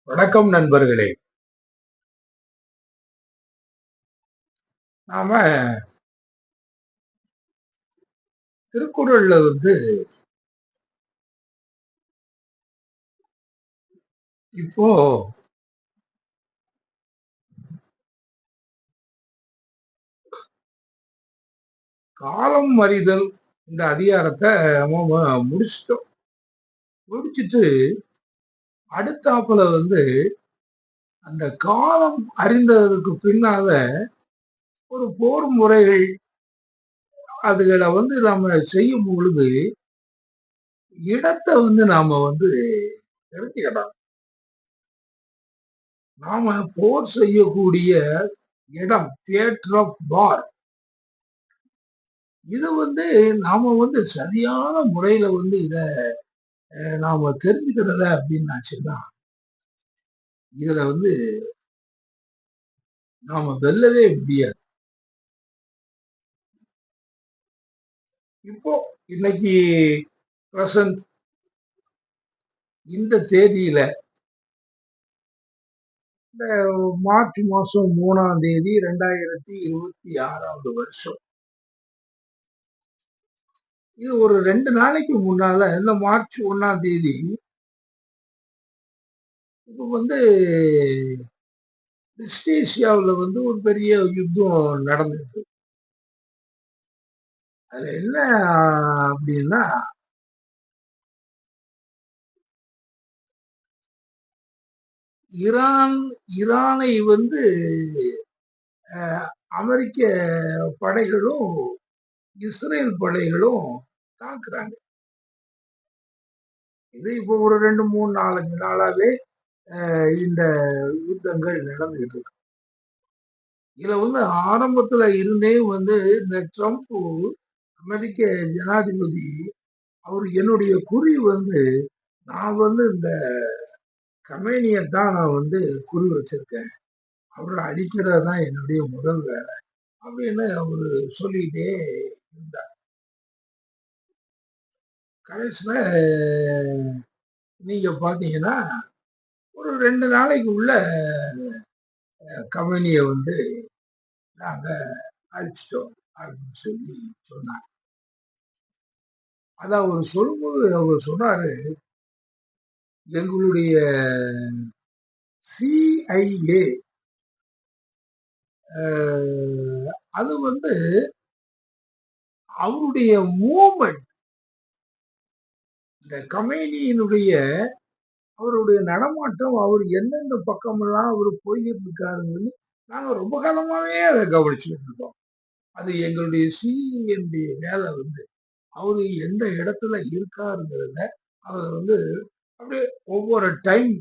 வணக்கம் நண்பர்களே. நாம திருக்குறள்ல இப்போ காலம் அறிதல் இந்த அதிகாரத்த நம்ம முடிச்சுட்டோம். முடிச்சுட்டு அடுத்தாப்புல அந்த காலம் அறிந்ததுக்கு பின்னால ஒரு போர் முறைகள் அதுகள நம்ம செய்யும் பொழுது இடத்த நாம தெரிஞ்சுக்கணும். நாம போர் செய்யக்கூடிய இடம் தியேட்டர் ஆஃப் வார் இது நாம சரியான முறையில இத நாம தெரிஞ்சுக்கிறத அப்படின்னாச்சுன்னா இதுல நாம வெல்லவே முடியாது. இப்போ இன்னைக்கு பிரசன்ட் இந்த தேதியில இந்த மார்ச் மாசம் 3ஆம் தேதி 2026வது வருஷம். இது ஒரு 2 நாளைக்கு முன்னால இந்த மார்ச் 1ஆம் தேதி இப்போ வெஸ்ட் ஏசியாவுல ஒரு பெரிய யுத்தம் நடந்துச்சு. அதுல என்ன அப்படின்னா ஈரானை அமெரிக்க படைகளும் இஸ்ரேல் படைகளும் தாக்குறாங்க. இது இப்போ ஒரு 2, 3, 4 நாளாவே இந்த யுத்தங்கள் நடந்துகிட்டு இருக்கு. இதுல ஆரம்பத்துல இருந்தே இந்த ட்ரம்ப் அமெரிக்க ஜனாதிபதி அவர் என்னுடைய குறி நான் இந்த கமேனியை தான் நான் குறி வச்சிருக்கேன். அவரை அடிக்கிறது தான் என்னுடைய முதல் வேலை அப்படின்னு அவரு சொல்லிட்டே இருந்தார். கடைசியில நீங்க பாத்தீங்கன்னா ஒரு 2 நாளைக்கு உள்ள கம்பெனிய நாங்க அழிச்சிட்டோம் அப்படின்னு சொல்லி சொன்னாங்க. அத அவர் சொல்லும்போது அவர் சொன்னாரு, எங்களுடைய CIA அது அவருடைய மூவ்மெண்ட் இந்த கமேனியினுடைய அவருடைய நடமாட்டம் அவர் எந்தெந்த பக்கமெல்லாம் அவர் போய்கிட்டு இருக்காருன்னு நாங்க ரொம்ப காலமாவே அதை கவனிச்சுக்கிட்டு இருக்கோம். அது எங்களுடைய சிஇனுடைய வேலை அவரு எந்த இடத்துல இருக்காருங்கிறத அவர் அப்படியே ஒவ்வொரு டைம்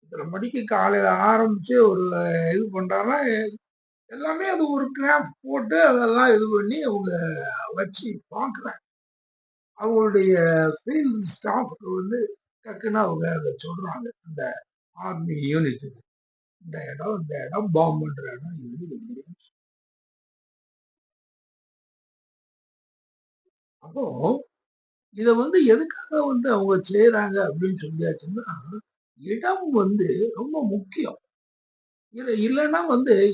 இத்தனை மணிக்கு காலையில ஆரம்பிச்சு ஒரு இது பண்றாங்கன்னா எல்லாமே அது ஒரு கிராஃப் போட்டு அதெல்லாம் இது பண்ணி அவங்க வச்சு பார்க்குறாங்க. அவங்களுடைய ஃபீல்ட் ஸ்டாஃப்க்கு டக்குன்னு அவங்க அதை சொல்றாங்க. அந்த ஆர்மி யூனிட் இந்த இடம் பாம்பு பண்ற இடம் இது. அப்போ இத எதுக்காக அவங்க செய்யறாங்க அப்படின்னு சொல்லியாச்சுன்னா, இடம் ரொம்ப முக்கியம். இது இல்லைன்னா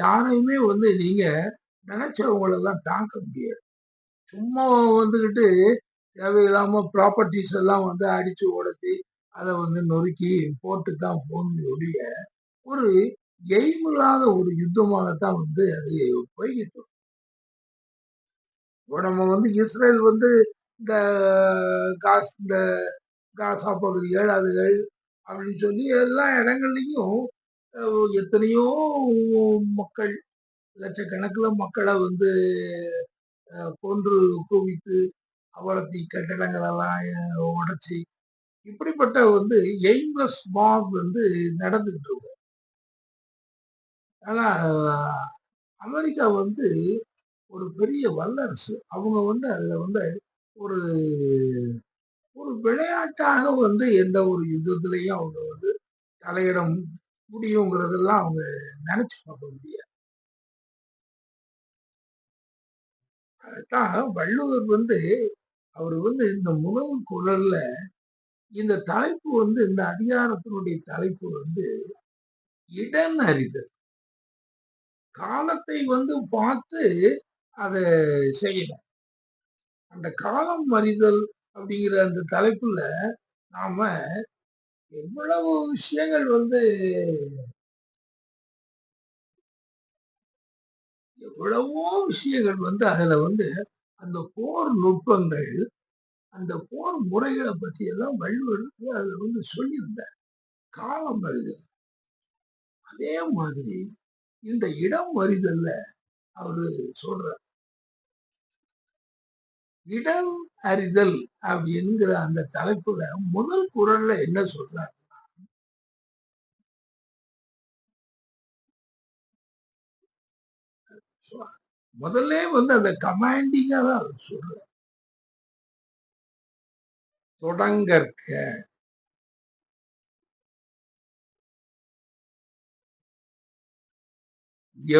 யாரையுமே நீங்க நினைச்சவங்களெல்லாம் தாக்க முடியாது. சும்மா வந்துகிட்டு தேவையில்லாம ப்ராப்பர்ட்டிஸ் எல்லாம் அடிச்சு உடைச்சி அதை நொறுக்கி போட்டு தான் போகணும் ஒழிய ஒரு எய்ம் இல்லாத ஒரு யுத்தமாகத்தான் அது போய்கிட்டு இருக்கு. இப்போ நம்ம இஸ்ரேல் இந்த இந்த காசா பகுதிகள் அதுகள் அப்படின்னு சொல்லி எல்லா இடங்கள்லையும் எத்தனையோ மக்கள் லட்சக்கணக்கில் மக்களை கொன்று குவித்து அவலத்தி கட்டடங்கள் எல்லாம் உடைச்சி இப்படிப்பட்ட எய்ம்லெஸ் வார் நடந்துகிட்டு இருக்கும். ஆனா அமெரிக்கா ஒரு பெரிய வல்லரசு. அவங்க அதுல ஒரு ஒரு விளையாட்டாக எந்த ஒரு யுத்தத்திலையும் அவங்க தலையிட முடியுங்கிறதெல்லாம் அவங்க நினைச்சு பார்க்க முடியாது. அதுதான் வள்ளுவர் அவர் இந்த முதல் குரல்ல இந்த தலைப்பு வந்து இந்த அதிகாரத்தினுடைய தலைப்பு வந்து இடன் அறிதல். காலத்தை வந்து பார்த்து அதை செய்யணும். அந்த காலம் அறிதல் அப்படிங்கிற அந்த தலைப்புல நாம எவ்வளவு விஷயங்கள் வந்து எவ்வளவோ விஷயங்கள் வந்து அதுல வந்து அந்த போர் நுட்பங்கள், அந்த போர் முறைகளை பற்றி எல்லாம் வள்ளுவர் அதுல வந்து சொல்லியிருந்தார். காலம் அறிதல். அதே மாதிரி இந்த இடம் அறிதல்ல அவரு சொல்றார். இடம் அறிதல் அப்படிங்கிற அந்த தலைப்புல முதல் குறள்ல என்ன சொல்றார்? முதல்ல வந்து அந்த கமாண்டிங்கா தான் சொல்ற. தொடங்கற்க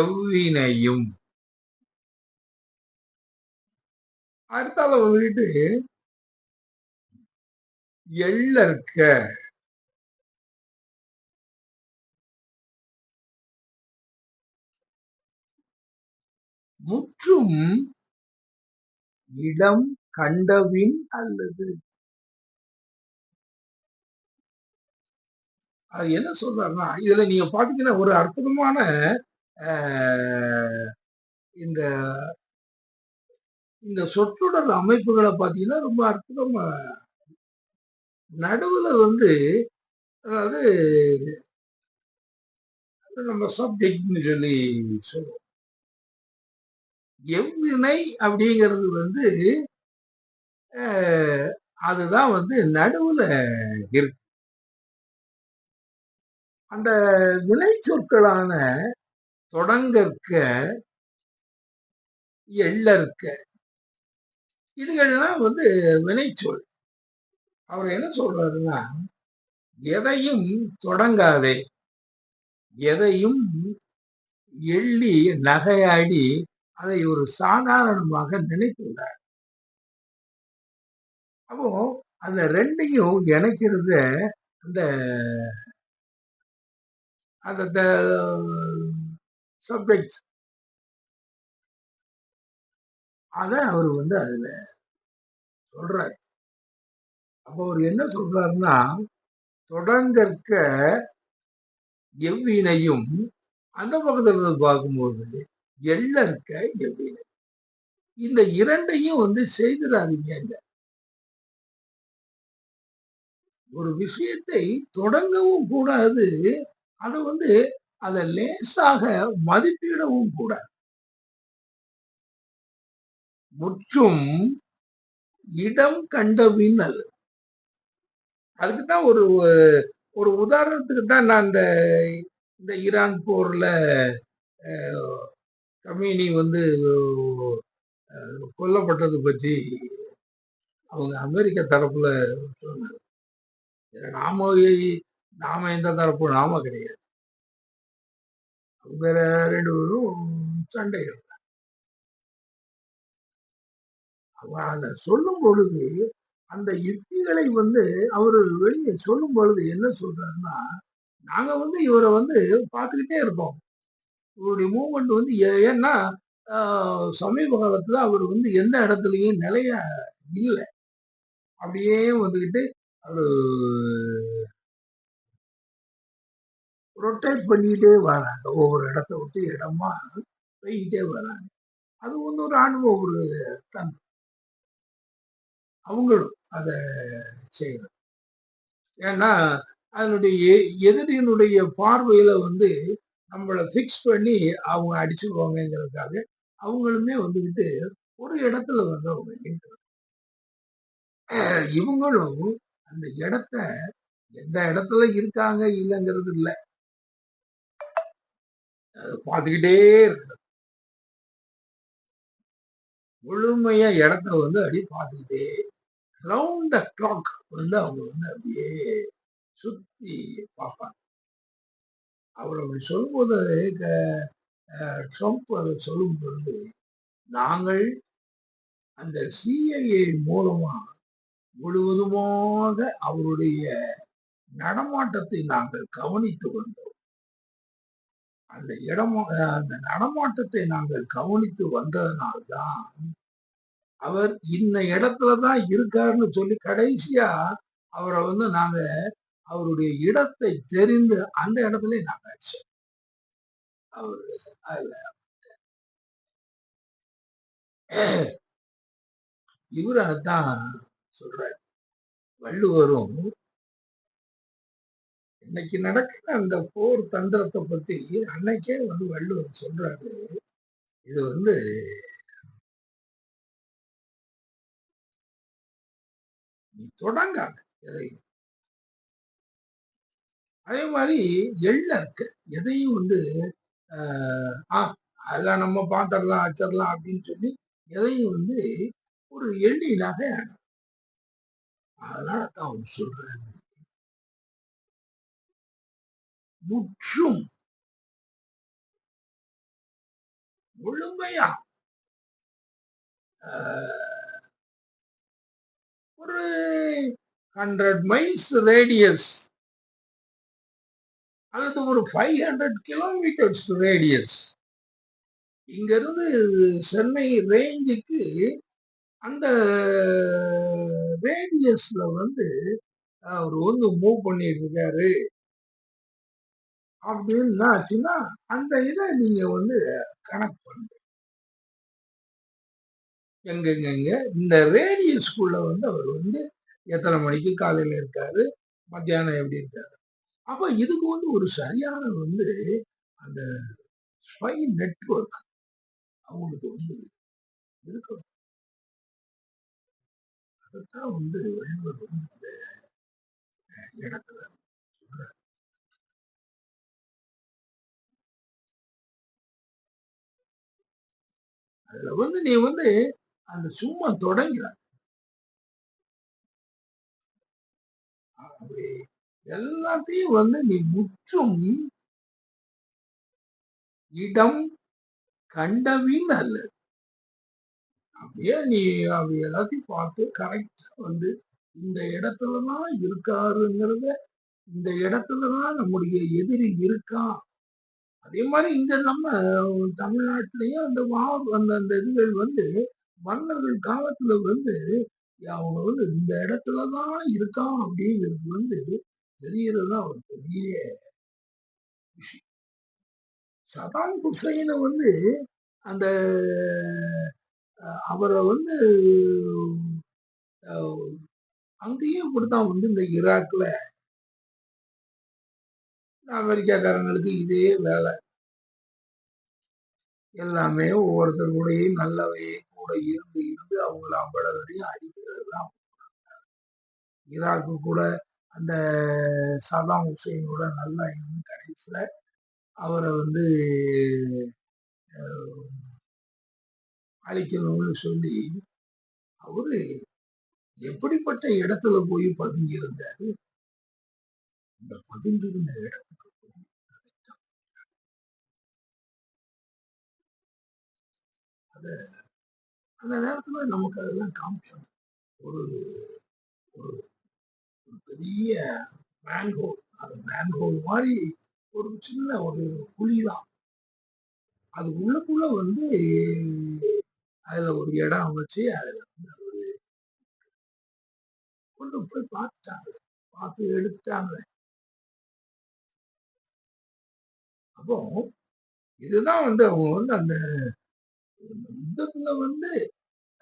எவ்வினையும். அடுத்தால வந்துட்டு எள்ளற்க முற்றும் இடம் கண்டபின் அல்லது. அது என்ன சொல்றாருன்னா, இதுல நீங்க பாத்தீங்கன்னா ஒரு அற்புதமான இந்த இந்த சொற்றொடர் அமைப்புகளை பாத்தீங்கன்னா ரொம்ப அற்புதமா நடுவுல வந்து, அதாவது நம்ம சப்ஜெக்ட்னு சொல்லி சொல்லுவோம். எவ்வினை அப்படிங்கிறது வந்து அதுதான் வந்து நடுவுல இருக்கு. அந்த வினை சொற்களான தொடங்கற்க, எள்ளற்க, இதுகள்லாம் வந்து வினைச்சொல். அவர் என்ன சொல்றாருன்னா, எதையும் தொடங்காதே, எதையும் எள்ளி நகையாடி அதை ஒரு சாதாரணமாக நினைத்துள்ளார். அப்போ அந்த ரெண்டையும் இணைக்கிறது அந்த அந்த சப்ஜெக்ட். அத அவர் வந்து அதுல சொல்றாரு. அப்போ அவர் என்ன சொல்றாருன்னா, தொடங்கற்க எவ்வினையும், அந்த பக்கத்துல இருந்து பார்க்கும்போது எள்ளற்க எவ்வினை. இந்த இரண்டையும் வந்து செய்திடாதீங்க. ஒரு விஷயத்தை தொடங்கவும் கூடாது, அதை வந்து அதை லேசாக மதிப்பிடவும் கூடாது. முற்றும் இடம் கண்டபின் அல்ல. அதுக்குதான் ஒரு ஒரு உதாரணத்துக்கு தான் நான் இந்த ஈரான் போர்ல கமீனி வந்து கொல்லப்பட்டது பற்றி அவங்க அமெரிக்க தரப்புல சொன்னாங்க. நாம நாம எந்த தரப்பு நாம கிடையாது. அவங்க ரெண்டு பேரும் சண்டை. அதை சொல்லும் பொழுது அந்த யுக்திகளை வந்து அவரு வெளியே சொல்லும் பொழுது என்ன சொல்றாருன்னா, நாங்க வந்து இவரை வந்து பார்த்துக்கிட்டே இருப்போம். இவருடைய மூவ்மெண்ட் வந்து ஏன்னா சமீப காலத்துல அவர் வந்து எந்த இடத்துலயும் நிலையா இல்லை. அப்படியே வந்துகிட்டு அவரு ரொட்டேட் பண்ணிக்கிட்டே வராங்க. ஒவ்வொரு இடத்த விட்டு இடமா போய்கிட்டே வராங்க. அது வந்து ஒரு ராணுவ ஒரு தன்மை. அவங்களும் அதை செய்யணும். ஏன்னா அதனுடைய எதிரியினுடைய பார்வையில வந்து நம்மளை ஃபிக்ஸ் பண்ணி அவங்க அடிச்சுக்குவாங்கிறதுக்காக அவங்களுமே வந்துகிட்டு ஒரு இடத்துல வந்து அவங்க இவங்களும் அந்த இடத்த எந்த இடத்துல இருக்காங்க இல்லைங்கிறது இல்லை, பார்த்துக்கிட்டே இருக்க முழுமையா இடத்த வந்து அப்படியே பார்த்துக்கிட்டே ரவுண்ட் த கிளாக் வந்து அவங்க வந்து அப்படியே சுத்தி பார்ப்பாங்க. அவர் அப்படி சொல்லும்போது ட்ரம்ப் அதை சொல்லும் பொழுது, நாங்கள் அந்த சிஐஏ மூலமா முழுவதுமாக அவருடைய நடமாட்டத்தை நாங்கள் கவனித்து வந்தோம். அந்த நடமாட்டத்தை நாங்கள் கவனித்து வந்ததனால்தான் அவர் இன்ன இடத்துலதான் இருக்காருன்னு சொல்லி கடைசியா அவரை நாங்க அவருடைய இடத்தை தெரிந்து அந்த இடத்துல நாங்க அடிச்சோம். அவரு அதுல இவரு அதான் சொல்றாரு. வள்ளுவரும் இன்னைக்கு நடக்கிற அந்த போர் தந்திரத்தை பத்தி அன்னைக்கே வள்ளுவர் சொல்றாரு. இது நீ தொடங்காத எதையும். அதே மாதிரி எள்ள இருக்கு. எதையும் அதெல்லாம் நம்ம பாத்திரலாம் அச்சிடலாம் அப்படின்னு சொல்லி எதையும் ஒரு எண்ணினாக. அதனால தான் அவர் சொல்றாரு, முற்றும் முழுமையா ஒரு 100 மைல்ஸ் ரேடியஸ் அல்லது ஒரு 500 கிலோமீட்டர்ஸ் ரேடியஸ் இங்க இருந்து சென்னை ரேஞ்சுக்கு அந்த ரேடியஸ்ல அவர் மூவ் பண்ணிட்டு இருக்காரு அப்படின்னு ஆச்சுன்னா அந்த இதை நீங்க கனெக்ட் பண்ணுங்க. எங்க இந்த ரேடியஸ்குள்ள அவர் எத்தனை மணிக்கு காலையில இருக்காரு, மத்தியானம் எப்படி இருக்காரு. அப்ப இதுக்கு ஒரு சரியான அந்த ஸ்பை நெட்வொர்க் அவங்களுக்கு இருக்கணும். அதைத்தான் வள்ளுவர் இந்த இடத்துல சொல்றாரு. அதுல நீ அந்த சும்மா தொடங்கிற எல்லாத்தையும் நீ முற்றும் இடம் கண்டவின் அல்ல. அப்படியே நீ எல்லாத்தையும் பார்த்து கரெக்டா இந்த இடத்துலதான் இருக்காருங்கிறத, இந்த இடத்துலதான் நம்முடைய எதிரி இருக்கான். அதே மாதிரி இங்க நம்ம தமிழ்நாட்டிலேயே அந்த இதுகள் மன்னர்கள் காலத்துல அவங்க இந்த இடத்துலதான் இருக்கான் அப்படிங்கிறது தெரியறதுதான் ஒரு பெரிய விஷயம். சதாம் ஹுசைனை அந்த அவரை அங்கேயும் இப்படித்தான் இந்த ஈராக்ல அமெரிக்காக்காரங்களுக்கு இதே வேலை. எல்லாமே ஒவ்வொருத்தர் கூடயும் நல்லவையே கூட இருந்து அவங்கள அவ்வளவையும் அடிக்கிறது தான். ஈராக்கு கூட அந்த சதாம் ஹுசைனோட நல்லா இன்னும் கடைசியில அவரை அழிக்கணும்னு சொல்லி அவரு எப்படிப்பட்ட இடத்துல போய் பதுங்கி இருந்தாரு. இந்த பதுங்கிருந்த இடத்துக்கு அந்த நேரத்துல நமக்கு அதெல்லாம் காமிச்சாங்க. ஒரு ஒரு பெரிய மேன்ஹோல், அது மேன்ஹோல் மாதிரி ஒரு சின்ன ஒரு குழிதான். அது உள்ளுக்குள்ள அதுல ஒரு இடம் அமைச்சு அதுல கொண்டு போய் பார்த்துட்டாங்க, பார்த்து எடுத்துட்டாங்க. அப்போ இதுதான் அவங்க அந்த யுத்தத்துல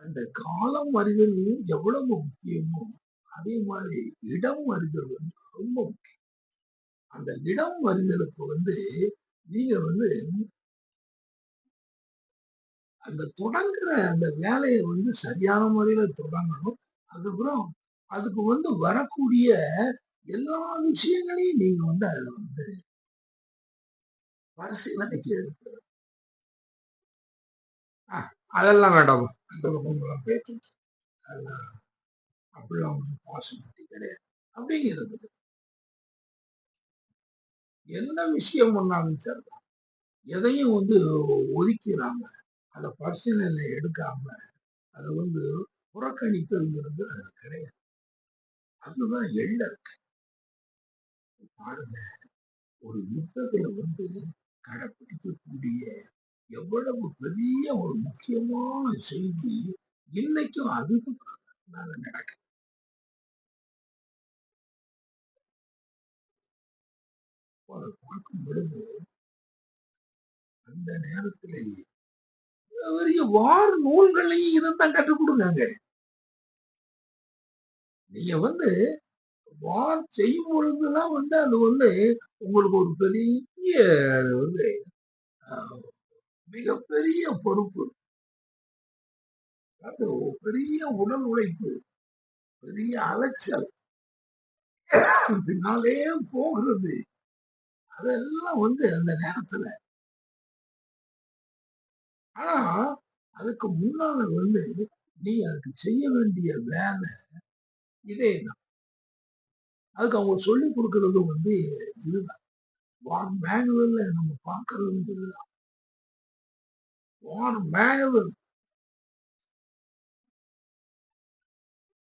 அந்த காலம் அறிதல் எவ்வளவு முக்கியமோ அதே மாதிரி இடம் அறிதல் ரொம்ப முக்கியம். அந்த இடம் அறிதலுக்கு நீங்க அந்த தொடங்குற அந்த வேலையை சரியான முறையில தொடங்கணும். அதுக்கப்புறம் அதுக்கு வரக்கூடிய எல்லா விஷயங்களையும் நீங்க அதுல பரிசீலனைக்கு எடுத்து அதெல்லாம் வேண்டாம். அந்த பக்கம் பேச்சு அதெல்லாம் அப்படிலாம் பாசிபிலிட்டி கிடையாது. அப்படிங்கிறது எந்த விஷயம் பண்ணாலும் சார் எதையும் ஒதுக்கிறாங்க, அதை பரிசீலனை எடுக்காம அதை புறக்கணித்தல்ங்கிறது கிடையாது. அதுதான் எள்ளறக்க. பாருங்க, ஒரு யுத்தத்துல கடைப்பிடிக்கக்கூடிய எவ்வளவு பெரிய ஒரு முக்கியமான செய்தி இன்னைக்கும் அதுதான் நடக்குது. அதை பார்க்கும் பொழுது அந்த நேரத்திலேயே பெரிய வார் நூல்களையும் இதைத்தான் கற்றுக் கொடுங்க. நீங்க வார் செய்யும் பொழுதுதான் அது உங்களுக்கு ஒரு பெரிய மிகப்பெரிய பொறுப்பு, அது பெரிய உடல் உழைப்பு, பெரிய அலைச்சல் பின்னாலே போகிறது. அதெல்லாம் அந்த நேரத்துல. ஆனா அதுக்கு முன்னால நீ அதுக்கு செய்ய வேண்டிய வேலை இதேதான். அதுக்கு அவங்க சொல்லி கொடுக்கறது இதுதான். வார் மேனுவல்ல நம்ம பார்க்கறது இதுதான். வார் மேனுவல்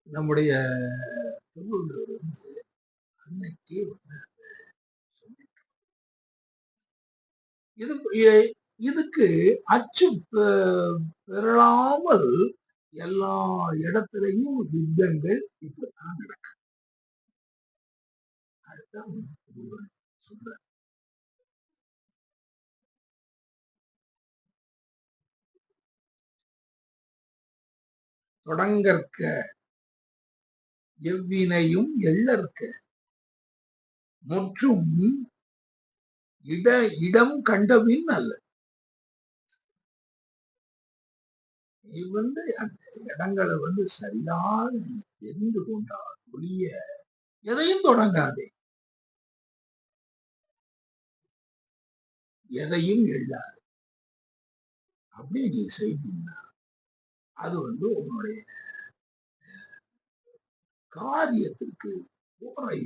நம்முடைய திருவள்ளுவர் அன்னைக்கே இதுக்கு அச்சு பெறலாமல் எல்லா இடத்திலையும் யுத்தங்கள் இப்பதான் நடக்கும். அதுதான் சொல்ற. தொடங்கற்க எவ்வினையும் எள்ளற்க மற்றும் இடம் கண்டபின் அல்ல. நீ அந்த இடங்களை சரியாக தெரிந்து கொண்டால் ஒழிய எதையும் தொடங்காதே, எதையும் எள்ளாது. அப்படி நீ செய்தீங்கன்னா அது உன்னுடைய காரியத்திற்கு போரை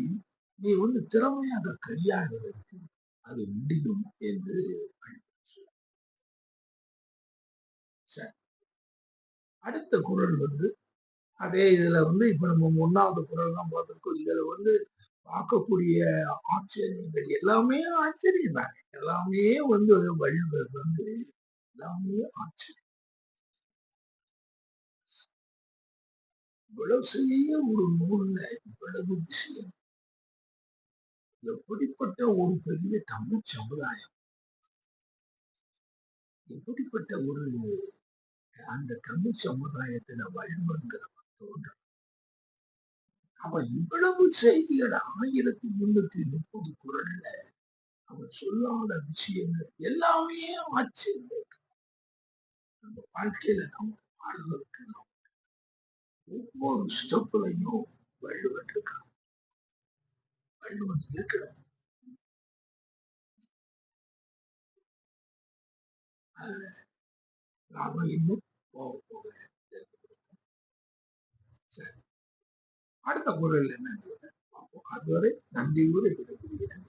நீ திறமையாக கையாளுவதற்கு அது முடியும் என்று. அடுத்த குரல் அதே இதுல இப்ப நம்ம 1வது குரல் தான் பார்த்திருக்கோம். இதுல பார்க்கக்கூடிய ஆச்சரியங்கள் எல்லாமே ஆச்சரியம் தான். எல்லாமே வள்ளுவர் எல்லாமே ஆச்சரியம். இவ்வளவு சிறிய ஒரு நூல்ல இவ்வளவு விஷயம். எப்படிப்பட்ட ஒரு பெரிய தமிழ் சமுதாயம், எப்படிப்பட்ட ஒரு அந்த தமிழ் சமுதாயத்துல வள்ளுவங்கிறவன் தோன்ற. அவன் இவ்வளவு செய்திகள் 1330 குரல்ல அவன் சொல்லாத விஷயங்கள் எல்லாமே ஆச்சரியம். நம்ம வாழ்க்கையில நம்ம வாழ்வதற்கு ஒவ்வொரு ஸ்டெப்லையும் வள்ளுவன் இருக்கான். வள்ளுவன் இருக்கிறான். நாம இன்னும் போக போக அடுத்த குரல் என்ன? அதுவரை நன்றி கூறி விடைபெறுகிறேன்.